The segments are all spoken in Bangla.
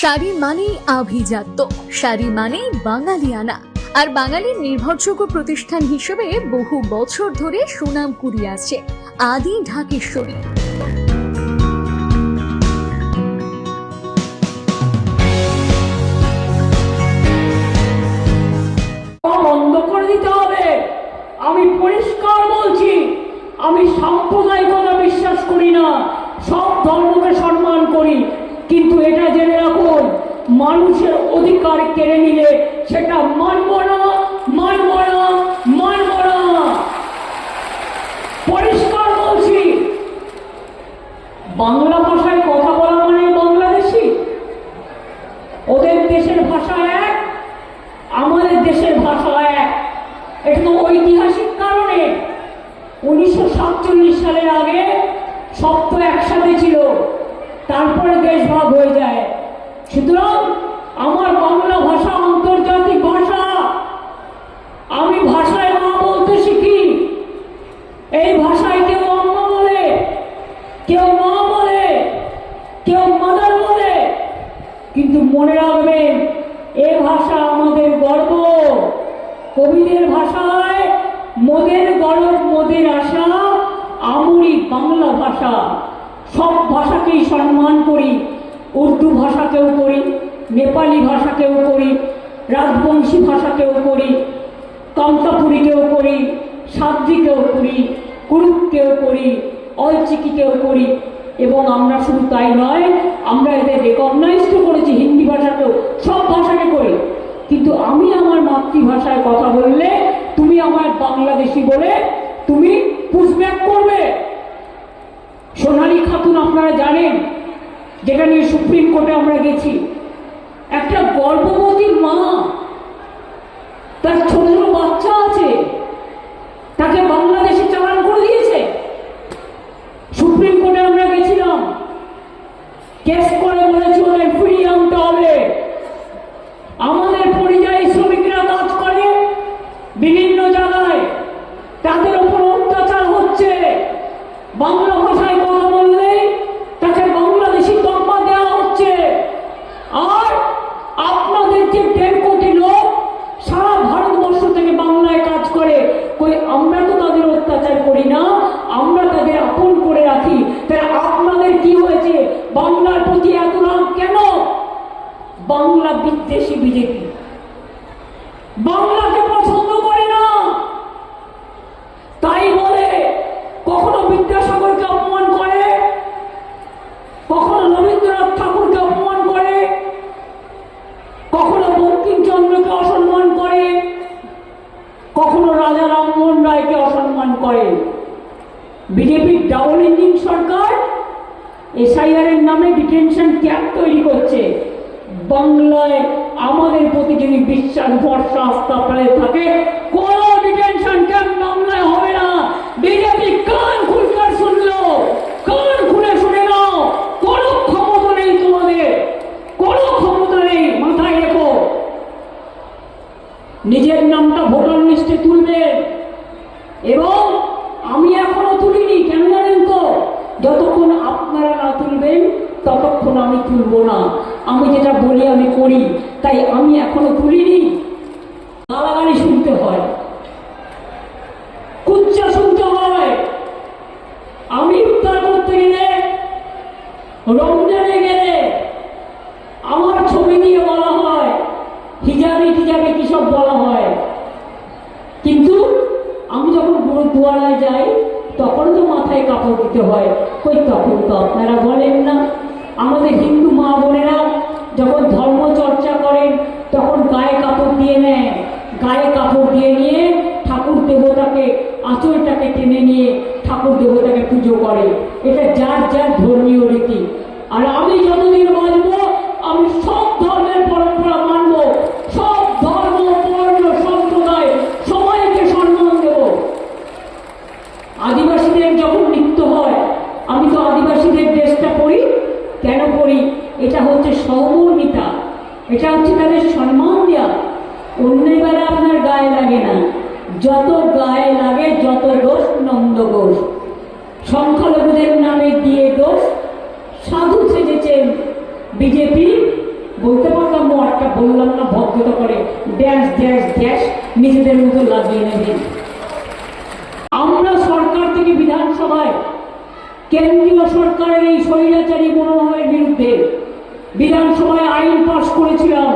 শাড়ি মানেই আভিজাত্য, শাড়ি মানেই বাঙালিয়ানা। আর বাঙালির নির্ভরযোগ্য প্রতিষ্ঠান হিসেবে বহু বছর ধরে সুনাম কুড়িয়ে আসছে আদি ঢাকেশ্বরী। বন্ধ করে দিতে হবে। আমি পরিষ্কার বলছি, আমি সাম্প্রদায়িকতা বিশ্বাস করি না, সব ধর্মকে সম্মান করি, কিন্তু এটা জেনে রাখুন, মানুষের অধিকার কেড়ে নিলে সেটা মানব না, মানব না, মানব না। পরিষ্কার বলছি, বাংলা ভাষায় কথা বলা মানে বাংলাদেশি। ওদের দেশের ভাষা এক, আমাদের দেশের ভাষা এক। এটা তো ঐতিহাসিক কারণে 1947 সালের আগে সব তো একসাথে ছিল, তারপরে দেশ ভাগ হয়ে যায়। সুতরাং আমার বাংলা ভাষা আন্তর্জাতিক ভাষা। আমি ভাষায় মা বলতে শিখি। এই ভাষায় কেউ আম্মা বলে, কেউ মা বলে, কেউ মাদার বলে, কিন্তু মনে রাখবেন এ ভাষা আমাদের গর্ব। কবিদের ভাষায় মোদের গরব মোদের আশা, আমরি বাংলা ভাষা। সব ভাষাকেই সম্মান করি, উর্দু ভাষাকেও করি, নেপালি ভাষাকেও করি, রাজবংশী ভাষাকেও করি, কামতাপুরীকেও করি, সাদ্রিকেও করি, কুরুককেও করি, অলচিকিকেও করি। এবং আমরা শুধু তাই নয়, আমরা এদের রেকগনাইজ করেছি হিন্দি ভাষাকেও, সব ভাষাকে করি। কিন্তু আমি আমার মাতৃভাষায় কথা বললে তুমি আমার বাংলাদেশি বলে তুমি পুশব্যাক করবে। সোনালী খাতুন আপনারা জানেন, যেটা নিয়ে সুপ্রিম কোর্টে আমরা গেছি, একটা গর্ভবতী মা, তার ছোট ছোট বাচ্চা আছে, তাকে বাংলাদেশে চালান করে দিয়েছে। সুপ্রিম কোর্টে আমরা গেছিলাম, কেস করে বলেছি ওদের ফিরিয়ে আনতে হবে। আমাদের পরিযায়ী শ্রমিকরা কাজ করে বিভিন্ন জায়গায়, তাদের উপর অত্যাচার হচ্ছে। বাংলা ভাষায় কথা বললে তাকে বাংলাদেশি তকমা দেওয়া হচ্ছে। আর আপনাদের যে 1.5 কোটি লোক সারা ভারতবর্ষ থেকে বাংলায় কাজ করে, কই আমরা তো তাদের অত্যাচার করি না, আমরা তাদের আপন করে রাখি। তাহলে আপনাদের কি হয়েছে? বাংলার প্রতি এত রাগ কেন? বাংলা বিদ্বেষী বিজেপি বাংলাকে পছন্দ করে না, তাই বলে কখনো বিদ্যাসাগরকে অপমান করে, কখনো রবীন্দ্রনাথ ঠাকুরকে অপমান করে, কখনো বঙ্কিমচন্দ্রকে অসম্মান করে, কখনো রাজা রামমোহন রায়কে অসম্মান করে। বিজেপির ডাবল ইঞ্জিন সরকার এসআইআর এর নামে ডিটেনশন ক্যাম্প তৈরি করছে। বাংলায় আমাদের প্রতি যদি বিশ্বাস ভরসা আস্থা ফেলে থাকে, কোন ডিটেনশন ক্যাম্প বাংলায় হবে না। বিজেপি কান খুলকার শুনলো, কান খুলে শুনে নাও, কোন ক্ষমতা নেই তোমাদের, কোন ক্ষমতা নেই। মাথায় রেখো, নিজের নামটা ভোটার লিস্টে তুলবে। এবং আমি এখনো তুলিনি, কেন জানেন তো? যতক্ষণ আপনারা না তুলবেন ততক্ষণ আমি তুলব না। আমি যেটা বলি আমি করি, তাই আমি এখনো তুলিনি। গালাগালি শুনতে হয়, কুচ্চা শুনতে হয়। আমি ইফতার করতে গেলে, রমজানে গেলে আমার ছবি দিয়ে বলা হয়, হিজাবি টিজাবি কি সব বলা হয়। কিন্তু আমি যখন গুরুদুয়ারায় যাই তখন তো মাথায় কাপড় দিতে হয়, কই তখন তো আপনারা বলেন না। আমাদের হিন্দু মা বোনেরা যখন ধর্ম চর্চা করেন তখন গায়ে কাপড় দিয়ে নেয়, গায়ে কাপড় দিয়ে নিয়ে ঠাকুর দেবতাকে, আঁচলটাকে টেনে নিয়ে ঠাকুর দেবতাকে পুজো করে। এটা যার যার ধর্মীয় রীতি। আর আমি যতদিন বাঁচবো আমি সব ধর্মের পরম্পরা মানব, সব ধর্ম বর্ণ সম্প্রদায় সবাইকে সম্মান দেব। আদিবাসীদের যখন নৃত্য হয়, আমি তো আদিবাসীদের ড্রেসটা পরি। কেন পরি? এটা হচ্ছে সহমর্মিতা, এটা হচ্ছে তাদের সম্মান দেওয়া। অন্যের বেলা আপনার গায়ে লাগে না, যত গায়ে লাগে যত দোষ নন্দ ঘোষ। সংখ্যালঘুদের নামে দিয়ে দোষ, সাধু সেজেছেন বিজেপি, বলতে পারতাম একটা বললাম না, ভদ্রতা করে ড্যাশ ড্যাশ ড্যাশ নিজেদের মতো লাগিয়ে নেবেন। আমরা সরকার থেকে বিধানসভায় কেন্দ্রীয় সরকারের এই স্বৈরাচারী মনোভাবের বিরুদ্ধে বিধানসভায় আইন পাশ করেছিলাম,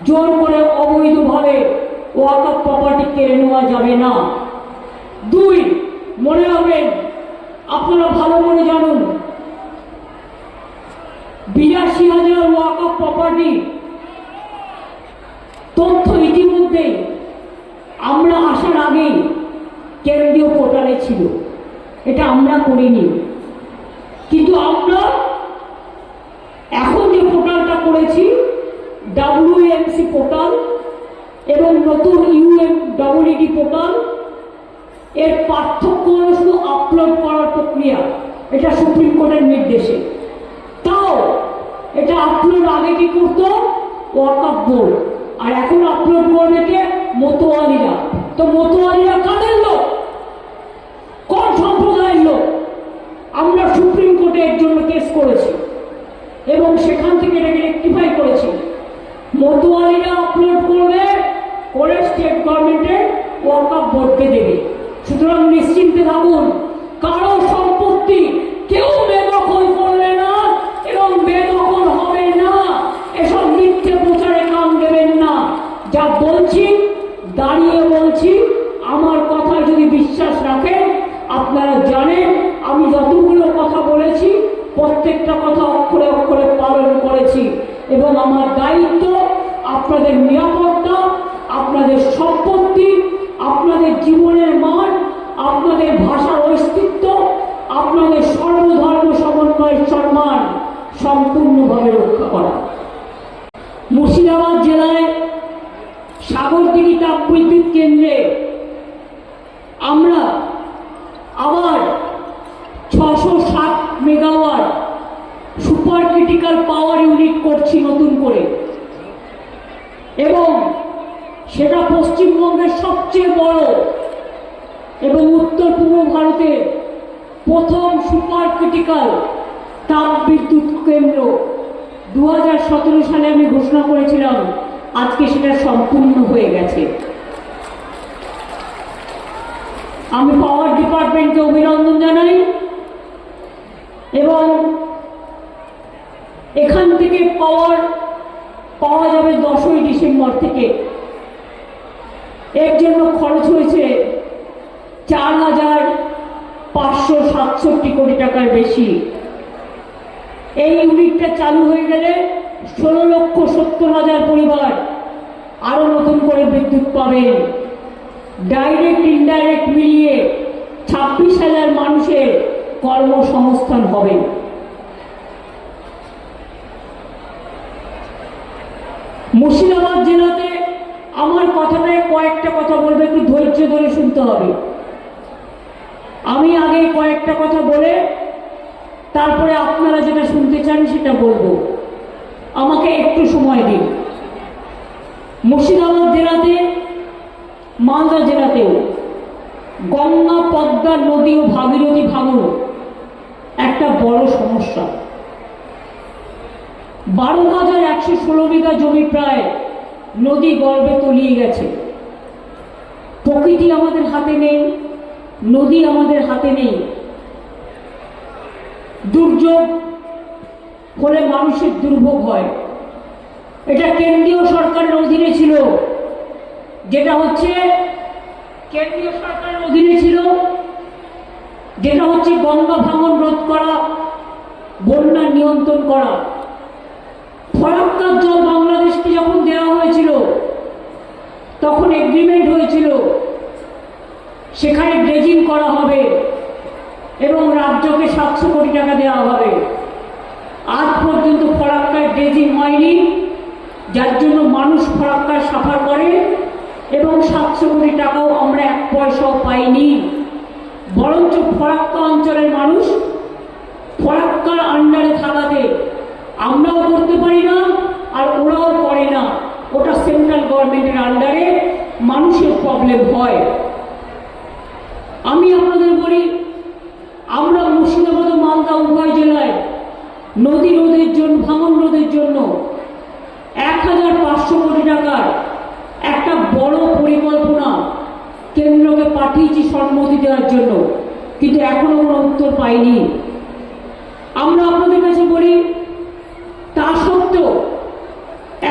জোর করে অবৈধভাবে ওয়াকফ প্রপার্টি কেড়ে নেওয়া যাবে না। 2, মনে রাখবেন, আপনারা ভালো করে জানুন, 82,000 ওয়াকফ প্রপার্টি তথ্য ইতিমধ্যে আমরা আসার আগে কেন্দ্রীয় পোর্টালে ছিল, এটা আমরা করিনি। কিন্তু আমরা এখন যে পোর্টালটা করেছি WMC পোর্টাল এবং নতুন UMED পোর্টাল, এর পার্থক্য হল শুধু আপলোড করার প্রক্রিয়া। এটা সুপ্রিম কোর্টের নির্দেশে। তাও এটা আপলোড আগে কি করতো ওয়াকফ বোর্ড, আর এখন আপলোড করবে কে? মতোয়ালিরা। তো মতোয়ালিরা কাদের লোক? কোন সম্প্রদায়ের লোক? আমরা সুপ্রিম কোর্টে এর জন্য কেস করেছি এবং সেখান থেকে এটাকে রেকটিফাই করেছি। মতোয়ালিরা আপলোড করবে, করে স্টেট গভর্নমেন্টের ওয়াকফ বোর্ডকে দেবে। সুতরাং নিশ্চিন্তে থাকুন, কারো সম্পত্তি কেউ বেদখল করবে না এবং বেদখল হবে না। এসব মিথ্যে প্রচারে কান দেবেন না। যা বলছি দাঁড়িয়ে বলছি, আমার কথা যদি বিশ্বাস রাখেন, আপনারা জানেন আমি যতগুলো কথা বলেছি প্রত্যেকটা কথা অক্ষরে অক্ষরে পালন করেছি এবং আমার দায়িত্ব আপনাদের নিরাপত্তা, আপনাদের সম্পত্তি, আপনাদের জীবনের মান, আপনাদের ভাষার অস্তিত্ব, আপনাদের সর্বধর্ম সমন্বয়ের সম্মান সম্পূর্ণভাবে রক্ষা করা। মুর্শিদাবাদ জেলায় সাগরদিঘি তাপবিদ্যুৎ কেন্দ্রে আমরা আবার 607 মেগাওয়াট সুপার ক্রিটিক্যাল পাওয়ার ইউনিট করছি নতুন করে, এবং সেটা পশ্চিমবঙ্গের সবচেয়ে বড় এবং উত্তর পূর্ব ভারতের প্রথম সুপার ক্রিটিক্যাল তাপবিদ্যুৎ কেন্দ্র। 2017 সালে আমি ঘোষণা করেছিলাম, আজকে সেটা সম্পূর্ণ হয়ে গেছে। আমি পাওয়ার ডিপার্টমেন্টকে অভিনন্দন জানাই এবং এখান থেকে পাওয়া যাবে 10ই ডিসেম্বর থেকে। এর জন্য খরচ হয়েছে 4,567 কোটি টাকার বেশি। এই ইউনিটটা চালু হয়ে গেলে 16,70,000 পরিবার আরো নতুন করে বিদ্যুৎ পাবেন। ডাইরেক্ট ইনডাইরেক্ট মিলিয়ে 26,000 মানুষের কর্মসংস্থান হবে। মুর্শিদাবাদ জেলাতে আমার কথাটায় কয়েকটা কথা বলবে, একটু ধৈর্য ধরে শুনতে হবে। আমি আগে কয়েকটা কথা বলে তারপরে আপনারা যেটা শুনতে চান সেটা বলবো, আমাকে একটু সময় দিন। মুর্শিদাবাদ জেলাতে, মালদা জেলাতেও গঙ্গা, পদ্মা নদী ও ভাগীরথী ভাঙন একটা বড় সমস্যা। 12,116 বিঘা জমি প্রায় নদী গর্ভে তলিয়ে গেছে। প্রকৃতি আমাদের হাতে নেই, নদী আমাদের হাতে নেই। দুর্যোগ হলে মানুষের দুর্ভোগ হয়। এটা কেন্দ্রীয় সরকারের অধীনে ছিল, যেটা হচ্ছে গঙ্গা ভাঙন রোধ করা, বন্যা নিয়ন্ত্রণ করা। ফরাক্কার জল বাংলাদেশকে যখন দেওয়া হয়েছিল তখন এগ্রিমেন্ট হয়েছিল সেখানে ড্রেজিং করা হবে এবং রাজ্যকে 700 কোটি টাকা দেওয়া হবে। আজ পর্যন্ত ফরাক্কায় ড্রেজিং হয়নি, যার জন্য মানুষ ফরাক্কায় সাফার করে এবং 700 কোটি টাকাও আমরা 1 পয়সাও পাইনি। বরঞ্চ ফরাক্কা অঞ্চলের মানুষ ফরাক্কার আন্ডারে থাকাতে আমরাও করতে পারি না আর ওরাও করে না। ওটা সেন্ট্রাল গভর্নমেন্টের আন্ডারে, মানুষের প্রবলেম হয়। আমি আপনাদের বলি, আমরা মুর্শিদাবাদ ও মালদা উভয় জেলায় নদী রোধের জন্য, ভাঙন রোধের জন্য 500 কোটি টাকার একটা বড় পরিকল্পনা কেন্দ্রকে পাঠিয়েছি সম্মতি দেওয়ার জন্য, কিন্তু এখনো কোনো উত্তর পাইনি। আমরা আপনাদের কাছে বলি, তা সত্ত্বেও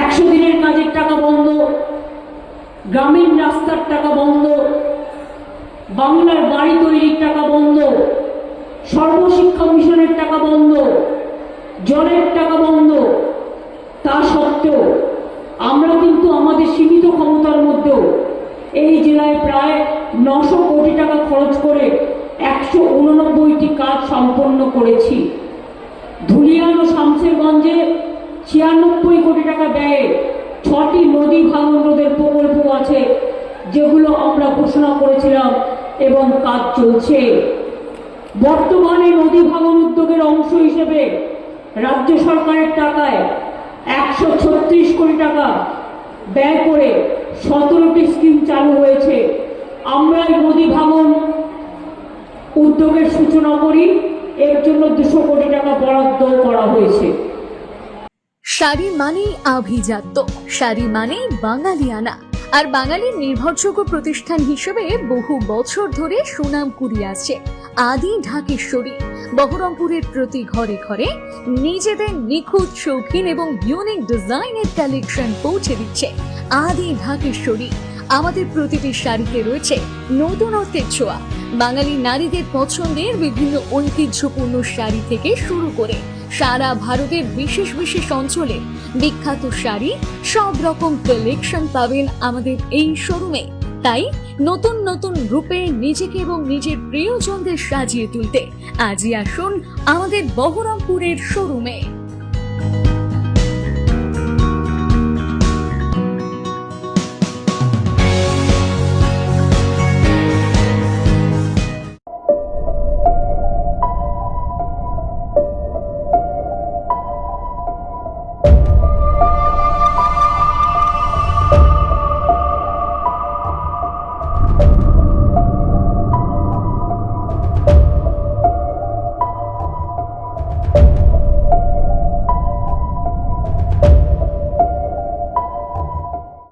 100 দিনের কাজের টাকা বন্ধ, গ্রামীণ রাস্তার টাকা বন্ধ, বাংলার বাড়ি তৈরির টাকা বন্ধ, সর্বশিক্ষা মিশনের টাকা বন্ধ, জলের টাকা বন্ধ। তা সত্ত্বেও আমরা কিন্তু আমাদের সীমিত ক্ষমতার মধ্যেও এই জেলায় প্রায় 900 কোটি টাকা খরচ করে 189টি কাজ সম্পন্ন করেছি। ধুলিয়ান ও শামসেরগঞ্জে 96 কোটি টাকা ব্যয়ে 6টি নদী ভাঙন রোধের প্রকল্প আছে, যেগুলো আমরা ঘোষণা করেছিলাম এবং কাজ চলছে। বর্তমানে নদী ভাঙন উদ্যোগের অংশ হিসেবে রাজ্য সরকারের টাকায় 136 কোটি টাকা ব্যয় করে 17টি স্কিম চালু হয়েছে। আমরা এই নদী ভাঙন উদ্যোগের সূচনা করি, এর জন্য 200 কোটি টাকা বরাদ্দ করা হয়েছে। শাড়ি মানেই আভিজাত্য, শাড়ি মানেই বাঙালিয়ানা। আর বাঙালির নির্ভরযোগ্য প্রতিষ্ঠান হিসেবে বহু বছর ধরে সুনাম কুড়িয়ে আসছে আদি ঢাকেশ্বরী। বহরমপুরের প্রতি ঘরে ঘরে নিজেদের নিখুঁত, শৌখিন এবং ইউনিক ডিজাইনের কালেকশন পৌঁছে দিচ্ছে আদি ঢাকেশ্বরী। আমাদের প্রতিটি শাড়িতে রয়েছে নতুনত্বের ছোঁয়া। বাঙালি নারীদের পছন্দের বিভিন্ন ঐতিহ্যপূর্ণ শাড়ি থেকে শুরু করে সারা ভারতের বিশেষ বিশেষ অঞ্চলে বিখ্যাত শাড়ি, সব রকম কালেকশন পাবেন আমাদের এই শোরুমে। তাই নতুন নতুন রূপে নিজেকে এবং নিজের প্রিয়জনদের সাজিয়ে তুলতে আজই আসুন আমাদের বহরমপুরের শোরুমে।